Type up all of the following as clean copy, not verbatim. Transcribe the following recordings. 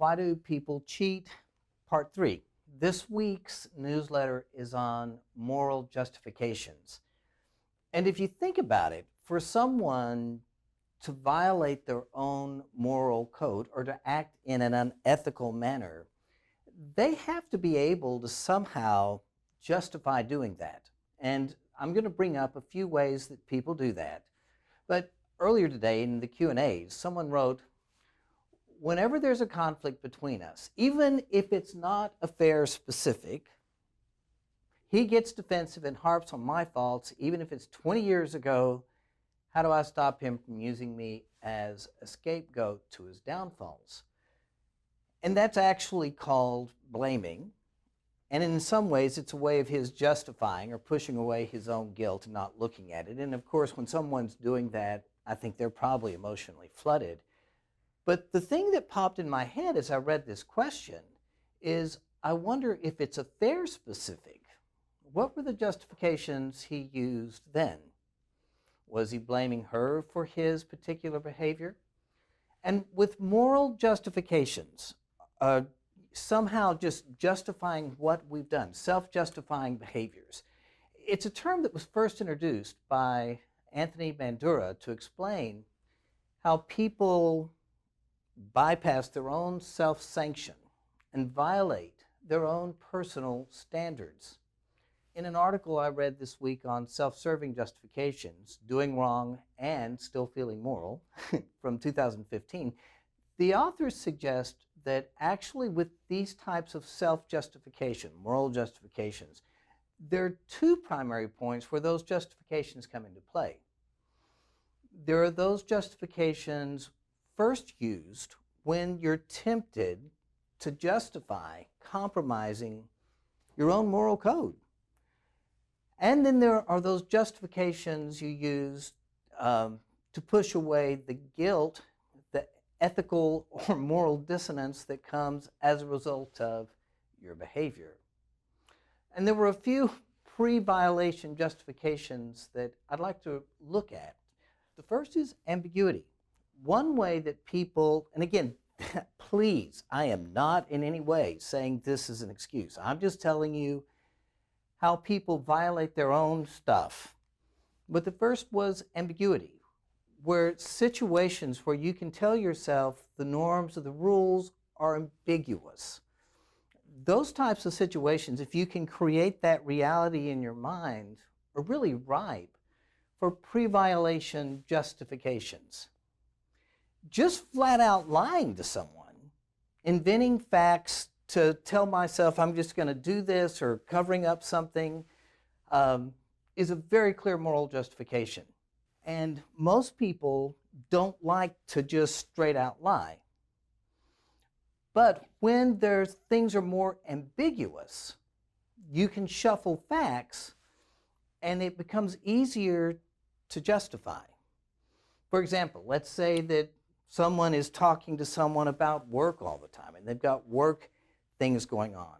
Why Do People Cheat? Part 3. This week's newsletter is on moral justifications. And if you think about it, for someone to violate their own moral code or to act in an unethical manner, they have to be able to somehow justify doing that. And I'm going to bring up a few ways that people do that. But earlier today in the Q&As, someone wrote, whenever there's a conflict between us, even if it's not affair specific, he gets defensive and harps on my faults, even if it's 20 years ago. How do I stop him from using me as a scapegoat to his downfalls? And that's actually called blaming. And in some ways, it's a way of his justifying or pushing away his own guilt and not looking at it. And of course, when someone's doing that, I think they're probably emotionally flooded. But the thing that popped in my head as I read this question is, I wonder if it's affair specific. What were the justifications he used then? Was he blaming her for his particular behavior? And with moral justifications, somehow just justifying what we've done, self-justifying behaviors. It's a term that was first introduced by Anthony Bandura to explain how people bypass their own self-sanction and violate their own personal standards. In an article I read this week on self-serving justifications, doing wrong and still feeling moral, from 2015, the authors suggest that actually with these types of self-justification, moral justifications, there are two primary points where those justifications come into play. There are those justifications first used when you're tempted to justify compromising your own moral code. And then there are those justifications you use to push away the guilt, the ethical or moral dissonance that comes as a result of your behavior. And there were a few pre-violation justifications that I'd like to look at. The first is ambiguity. One way that people, and again, please, I am not in any way saying this is an excuse. I'm just telling you how people violate their own stuff. But the first was ambiguity, where situations where you can tell yourself the norms or the rules are ambiguous. Those types of situations, if you can create that reality in your mind, are really ripe for pre-violation justifications. Just flat out lying to someone, inventing facts to tell myself I'm just going to do this or covering up something is a very clear moral justification. And most people don't like to just straight out lie. But when things are more ambiguous, you can shuffle facts and it becomes easier to justify. For example, let's say that someone is talking to someone about work all the time and they've got work things going on.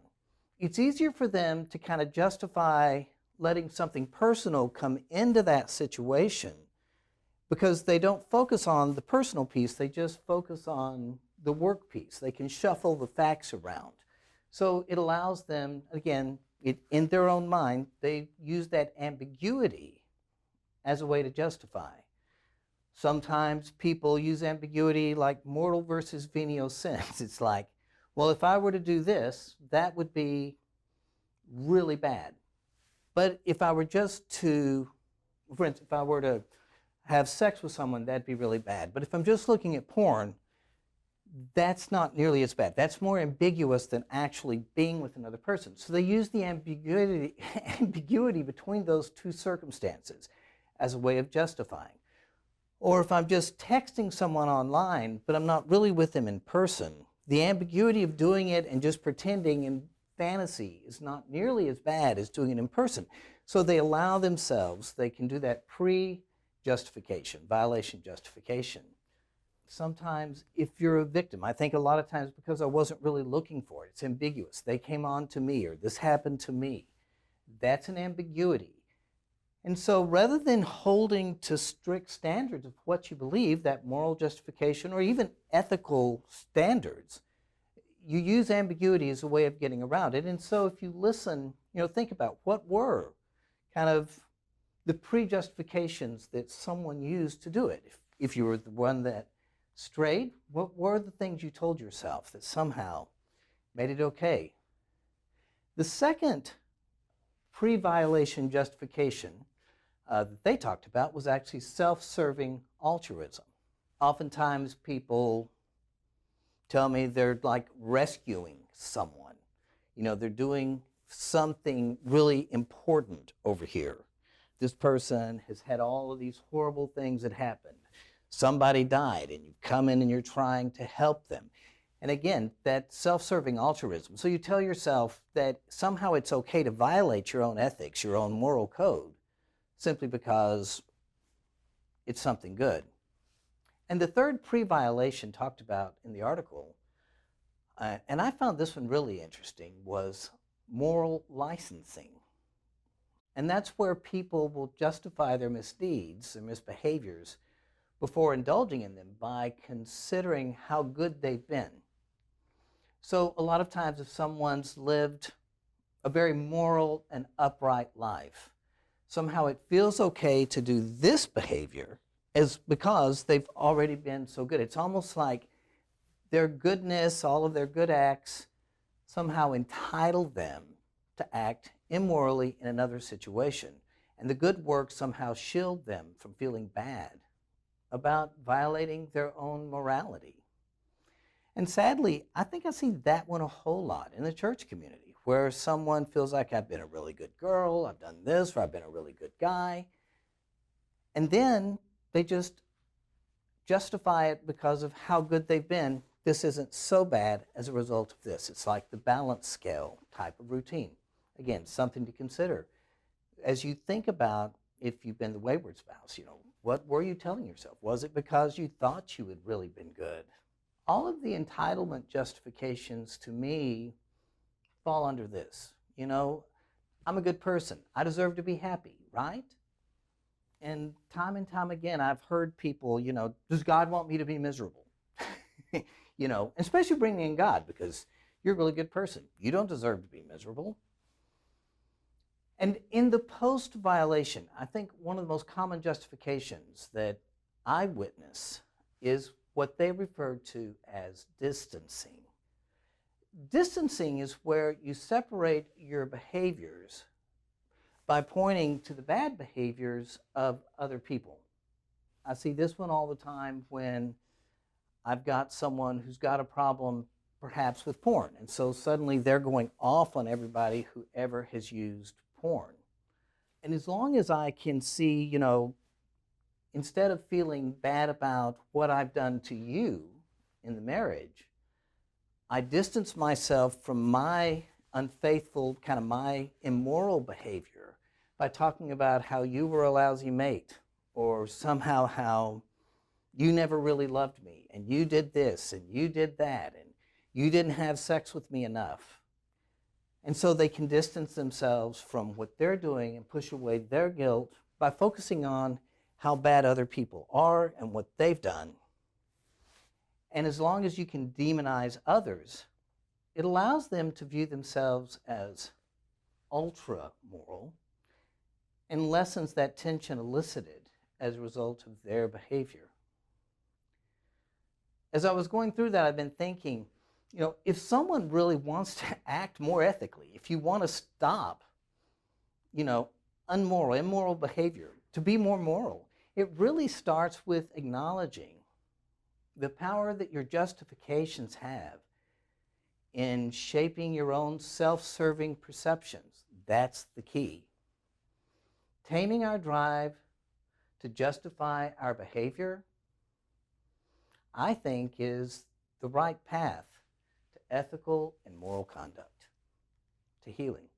It's easier for them to kind of justify letting something personal come into that situation because they don't focus on the personal piece, they just focus on the work piece. They can shuffle the facts around. So it allows them, again, in their own mind, they use that ambiguity as a way to justify. Sometimes people use ambiguity like mortal versus venial sins. It's like, well, if I were to do this, that would be really bad. But if I were just to, for instance, if I were to have sex with someone, that'd be really bad. But if I'm just looking at porn, that's not nearly as bad. That's more ambiguous than actually being with another person. So they use the ambiguity between those two circumstances as a way of justifying. Or if I'm just texting someone online, but I'm not really with them in person, the ambiguity of doing it and just pretending in fantasy is not nearly as bad as doing it in person. So they allow themselves, they can do that pre-justification, violation justification. Sometimes if you're a victim, I think a lot of times because I wasn't really looking for it, it's ambiguous. They came on to me or this happened to me. That's an ambiguity. And so rather than holding to strict standards of what you believe, that moral justification or even ethical standards, you use ambiguity as a way of getting around it. And so if you listen, think about what were kind of the pre-justifications that someone used to do it. If you were the one that strayed, what were the things you told yourself that somehow made it okay? The second pre-violation justification that they talked about was actually self-serving altruism. Oftentimes people tell me they're like rescuing someone. They're doing something really important over here. This person has had all of these horrible things that happened. Somebody died, and you come in and you're trying to help them. And again, that self-serving altruism. So you tell yourself that somehow it's okay to violate your own ethics, your own moral code, simply because it's something good. And the third pre-violation talked about in the article, and I found this one really interesting, was moral licensing. And that's where people will justify their misdeeds, their misbehaviors, before indulging in them by considering how good they've been. So a lot of times if someone's lived a very moral and upright life, somehow it feels okay to do this behavior because they've already been so good. It's almost like their goodness, all of their good acts, somehow entitle them to act immorally in another situation. And the good works somehow shield them from feeling bad about violating their own morality. And sadly, I think I see that one a whole lot in the church community, where someone feels like, I've been a really good girl, I've done this, or I've been a really good guy. And then they just justify it because of how good they've been. This isn't so bad as a result of this. It's like the balance scale type of routine. Again, something to consider. As you think about if you've been the wayward spouse, what were you telling yourself? Was it because you thought you had really been good? All of the entitlement justifications to me fall under this. I'm a good person. I deserve to be happy, right? And time again, I've heard people, does God want me to be miserable? Especially bringing in God, because you're a really good person. You don't deserve to be miserable. And in the post-violation, I think one of the most common justifications that I witness is what they refer to as distancing. Distancing is where you separate your behaviors by pointing to the bad behaviors of other people. I see this one all the time when I've got someone who's got a problem perhaps with porn, and so suddenly they're going off on everybody who ever has used porn. And as long as I can see, instead of feeling bad about what I've done to you in the marriage, I distance myself from my unfaithful, kind of my immoral behavior by talking about how you were a lousy mate, or somehow how you never really loved me, and you did this, and you did that, and you didn't have sex with me enough. And so they can distance themselves from what they're doing and push away their guilt by focusing on how bad other people are and what they've done. And as long as you can demonize others, it allows them to view themselves as ultra-moral and lessens that tension elicited as a result of their behavior. As I was going through that, I've been thinking, if someone really wants to act more ethically, if you want to stop, immoral behavior, to be more moral, it really starts with acknowledging the power that your justifications have in shaping your own self-serving perceptions. That's the key. Taming our drive to justify our behavior, I think, is the right path to ethical and moral conduct, to healing.